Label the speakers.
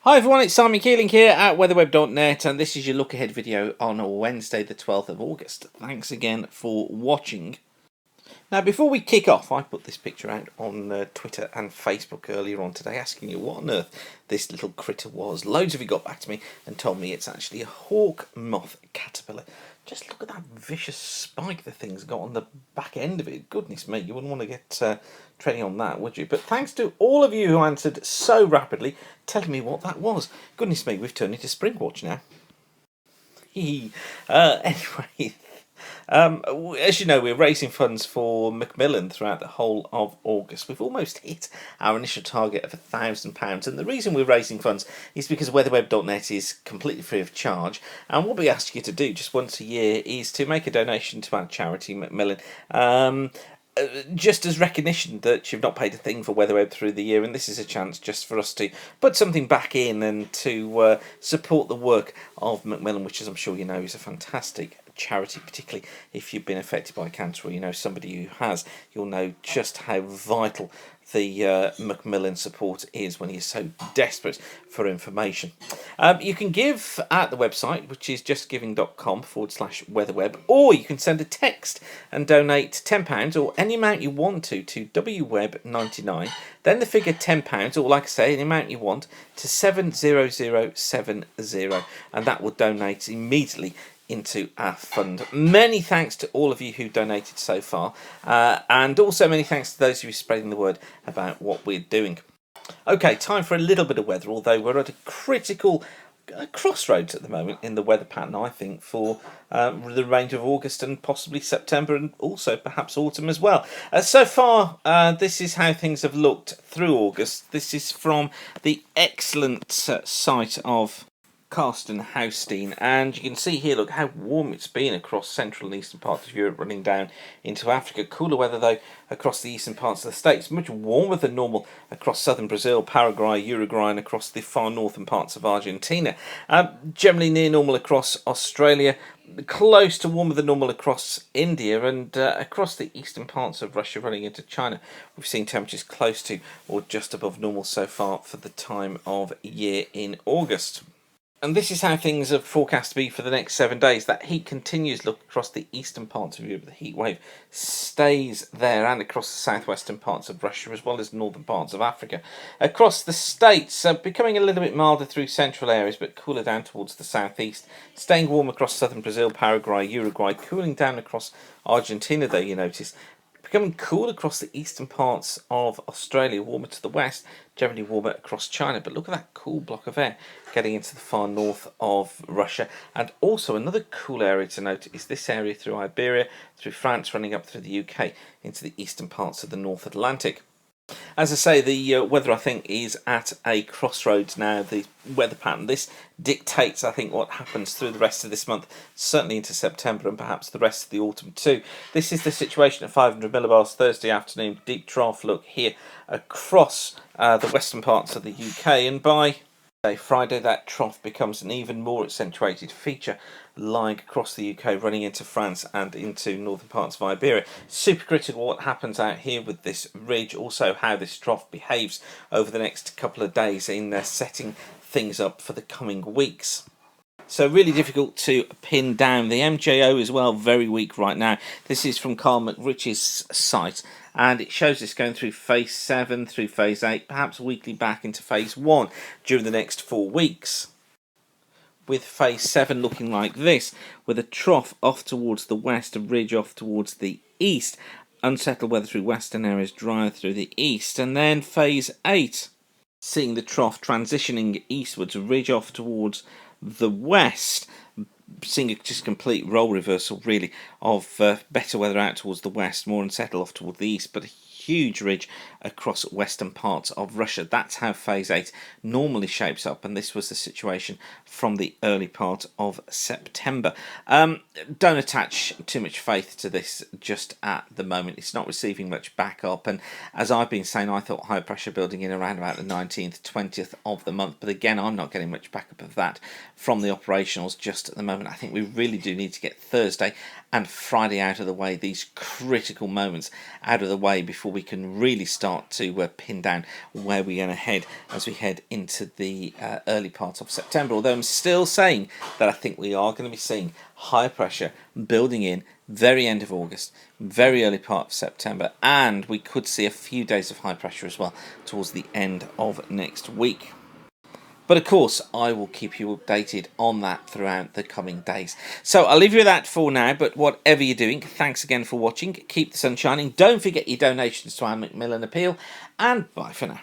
Speaker 1: Hi everyone, it's Simon Keeling here at weatherweb.net, and this is your look ahead video on Wednesday the 12th of August. Thanks again for watching. Now before we kick off, I put this picture out on Twitter and Facebook earlier on today asking you what on earth this little critter was. Loads of you got back to me and told me it's actually a hawk moth caterpillar. Just look at that vicious spike the thing's got on the back end of it. Goodness me, you wouldn't want to get treading on that, would you? But thanks to all of you who answered so rapidly, telling me what that was. Goodness me, we've turned into Springwatch now. Anyway, as you know, we're raising funds for Macmillan throughout the whole of August. We've almost hit our initial target of £1,000, and the reason we're raising funds is because weatherweb.net is completely free of charge, and what we ask you to do just once a year is to make a donation to our charity Macmillan. Just as recognition that you've not paid a thing for Weatherweb through the year, and this is a chance just for us to put something back in and to support the work of Macmillan, which, as I'm sure you know, is a fantastic charity, particularly if you've been affected by cancer or you know somebody who has. You'll know just how vital the Macmillan support is when you're so desperate for information. You can give at the website, which is justgiving.com/weatherweb, or you can send a text and donate £10 or any amount you want to WWeb99, then the figure £10, or like I say, any amount you want, to 70070, and that will donate immediately into our fund. Many thanks to all of you who donated so far, and also many thanks to those who are spreading the word about what we're doing. Okay, time for a little bit of weather, although we're at a critical crossroads at the moment in the weather pattern, I think, for the range of August and possibly September, and also perhaps autumn as well. So far, this is how things have looked through August. This is from the excellent site of Karsten Haustein, and you can see here, look how warm it's been across central and eastern parts of Europe, running down into Africa. Cooler weather though across the eastern parts of the States, much warmer than normal across southern Brazil, Paraguay, Uruguay, and across the far northern parts of Argentina. Generally near normal across Australia, close to warmer than normal across India, and across the eastern parts of Russia running into China. We've seen temperatures close to or just above normal so far for the time of year in August. And this is how things are forecast to be for the next 7 days. That heat continues, look, across the eastern parts of Europe. The heat wave stays there, and across the southwestern parts of Russia, as well as northern parts of Africa. Across the States, becoming a little bit milder through central areas, but cooler down towards the southeast. Staying warm across southern Brazil, Paraguay, Uruguay. Cooling down across Argentina, though, you notice. Becoming cool across the eastern parts of Australia, warmer to the west, generally warmer across China. But look at that cool block of air getting into the far north of Russia. And also another cool area to note is this area through Iberia, through France, running up through the UK into the eastern parts of the North Atlantic. As I say, the weather, I think, is at a crossroads now, the weather pattern. This dictates, I think, what happens through the rest of this month, certainly into September and perhaps the rest of the autumn too. This is the situation at 500 millibars Thursday afternoon, deep trough look here across the western parts of the UK, and by Friday that trough becomes an even more accentuated feature, lying across the UK, running into France and into northern parts of Iberia. Super critical what happens out here with this ridge, also how this trough behaves over the next couple of days in setting things up for the coming weeks. So really difficult to pin down. The MJO as well, very weak right now. This is from Carl McRitch's site, and it shows this going through phase 7, through phase 8, perhaps weekly back into phase 1 during the next 4 weeks. With phase 7 looking like this, with a trough off towards the west, a ridge off towards the east, unsettled weather through western areas, drier through the east, and then phase 8, seeing the trough transitioning eastwards, a ridge off towards the west, seeing a just complete role reversal really of better weather out towards the west, more unsettled off towards the east, but a huge ridge across western parts of Russia. That's how phase 8 normally shapes up, and this was the situation from the early part of September. Don't attach too much faith to this just at the moment. It's not receiving much backup, and as I've been saying, I thought high pressure building in around about the 19th, 20th of the month, but again, I'm not getting much backup of that from the operationals just at the moment. I think we really do need to get Thursday and Friday out of the way, these critical moments out of the way before we can really start to pin down where we're going to head as we head into the early part of September. Although I'm still saying that I think we are going to be seeing high pressure building in very end of August, very early part of September, and we could see a few days of high pressure as well towards the end of next week. But of course, I will keep you updated on that throughout the coming days. So I'll leave you with that for now, but whatever you're doing, thanks again for watching. Keep the sun shining. Don't forget your donations to our Macmillan Appeal, and bye for now.